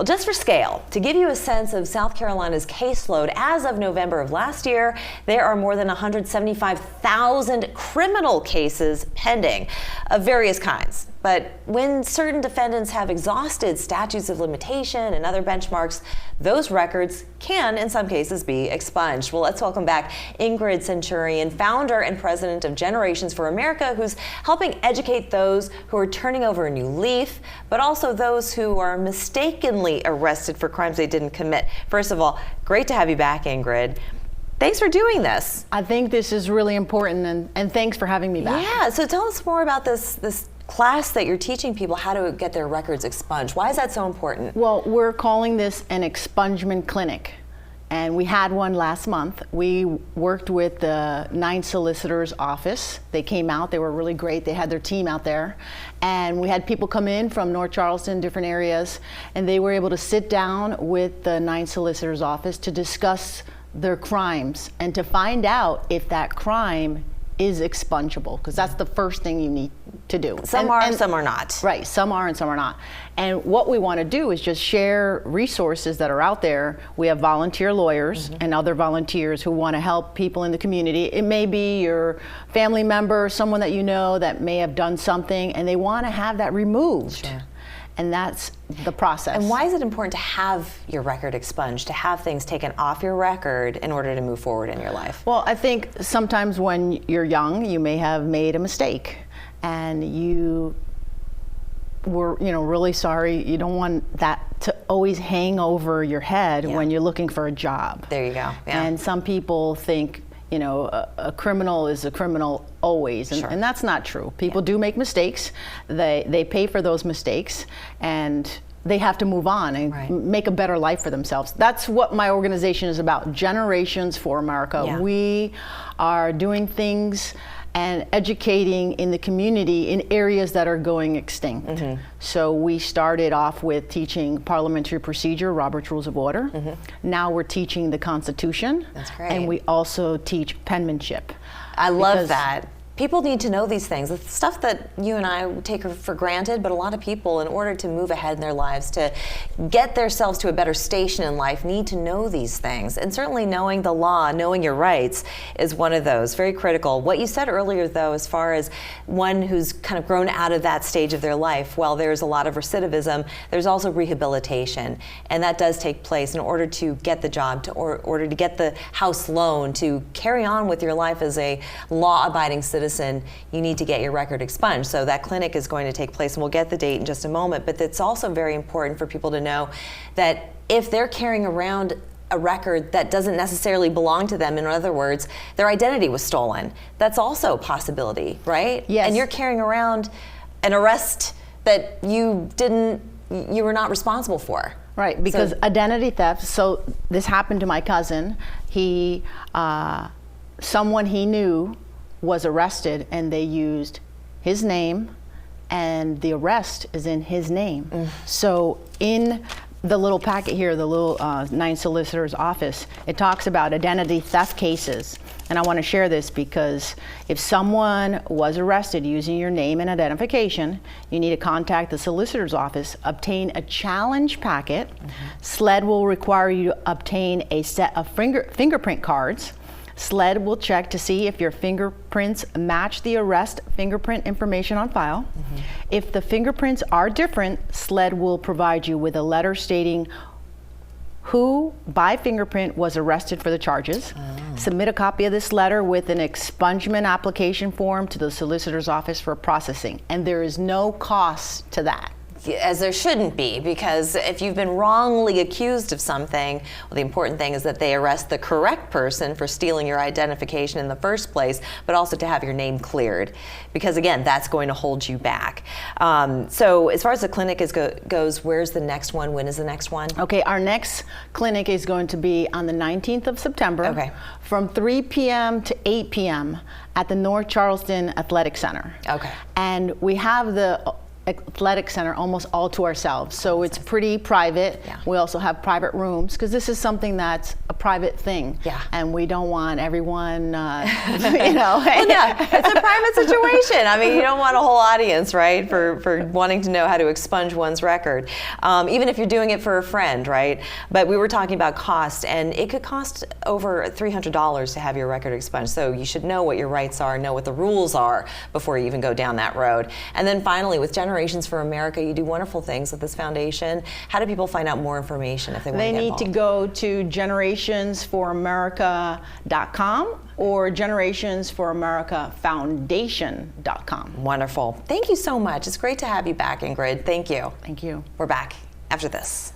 Well, just for scale, to give you a sense of South Carolina's caseload, as of November of last year, there are more than 175,000 criminal cases pending of various kinds. But when certain defendants have exhausted statutes of limitation and other benchmarks, those records can, in some cases, be expunged. Well, let's welcome back Ingrid Centurion, founder and president of Generations for America, who's helping educate those who are turning over a new leaf, but also those who are mistakenly arrested for crimes they didn't commit. First of all, great to have you back, Ingrid. Thanks for doing this. I think this is really important, and thanks for having me back. Yeah, so tell us more about this class that you're teaching people how to get their records expunged. Why is that so important? Well, we're calling this an expungement clinic, and we had one last month. We worked with the 9 Solicitors office. They came out, they were really great. They had their team out there, and we had people come in from North Charleston, different areas, and they were able to sit down with the 9 Solicitors office to discuss their crimes and to find out if that crime is expungible, because that's the first thing you need to do. Some are and some are not. Right, some are and some are not. And what we want to do is just share resources that are out there. We have volunteer lawyers and other volunteers who want to help people in the community. It may be your family member, someone that you know that may have done something and they want to have that removed. Sure. And that's the process. And why is it important to have your record expunged, to have things taken off your record in order to move forward in your life? Well, I think sometimes when you're young, you may have made a mistake and you were, really sorry. You don't want that to always hang over your head when you're looking for a job. There you go. Yeah. And some people think, a criminal is a criminal always, and that's not true. People do make mistakes. They pay for those mistakes, and they have to move on and make a better life for themselves. That's what my organization is about, Generations for America. Yeah. We are doing things and educating in the community in areas that are going extinct. So we started off with teaching parliamentary procedure, Robert's Rules of Order. Now we're teaching the Constitution. That's great. And we also teach penmanship. I love that. People need to know these things. It's stuff that you and I take for granted, but a lot of people, in order to move ahead in their lives, to get themselves to a better station in life, need to know these things. And certainly knowing the law, knowing your rights, is one of those. Very critical. What you said earlier, though, as far as one who's kind of grown out of that stage of their life, while there's a lot of recidivism, there's also rehabilitation. And that does take place in order to get the job, or order to get the house loan, to carry on with your life as a law-abiding citizen. You need to get your record expunged. So that clinic is going to take place, and we'll get the date in just a moment, but it's also very important for people to know that if they're carrying around a record that doesn't necessarily belong to them, in other words, their identity was stolen, that's also a possibility, right? Yes. And you're carrying around an arrest that you were not responsible for. Right, because identity theft, so this happened to my cousin. He, someone he knew was arrested, and they used his name, and the arrest is in his name. So in the little packet here, the little 9 Solicitors office, it talks about identity theft cases. And I want to share this because if someone was arrested using your name and identification, you need to contact the solicitor's office, obtain a challenge packet. SLED will require you to obtain a set of fingerprint cards. SLED will check to see if your fingerprints match the arrest fingerprint information on file. If the fingerprints are different, SLED will provide you with a letter stating who by fingerprint was arrested for the charges. Submit a copy of this letter with an expungement application form to the solicitor's office for processing. And there is no cost to that. As there shouldn't be, because if you've been wrongly accused of something, well, the important thing is that they arrest the correct person for stealing your identification in the first place, but also to have your name cleared, because again, that's going to hold you back. So as far as the clinic goes, where's the next one? When is the next one? Okay, our next clinic is going to be on the 19th of September from 3 p.m. to 8 p.m. at the North Charleston Athletic Center. And we have the Athletic Center almost all to ourselves, so it's pretty private. We also have private rooms, because this is something that's a private thing. Yeah. And we don't want everyone, Well, yeah, it's a private situation. I mean, you don't want a whole audience, right, for wanting to know how to expunge one's record, even if you're doing it for a friend, right? But we were talking about cost, and it could cost over $300 to have your record expunged. So you should know what your rights are, know what the rules are before you even go down that road. And then finally, with Generations for America, you do wonderful things with this foundation. How do people find out more information if they want to get They need involved? to go to generationsforamerica.com or generationsforamericafoundation.com. Wonderful. Thank you so much. It's great to have you back, Ingrid. Thank you. Thank you. We're back after this.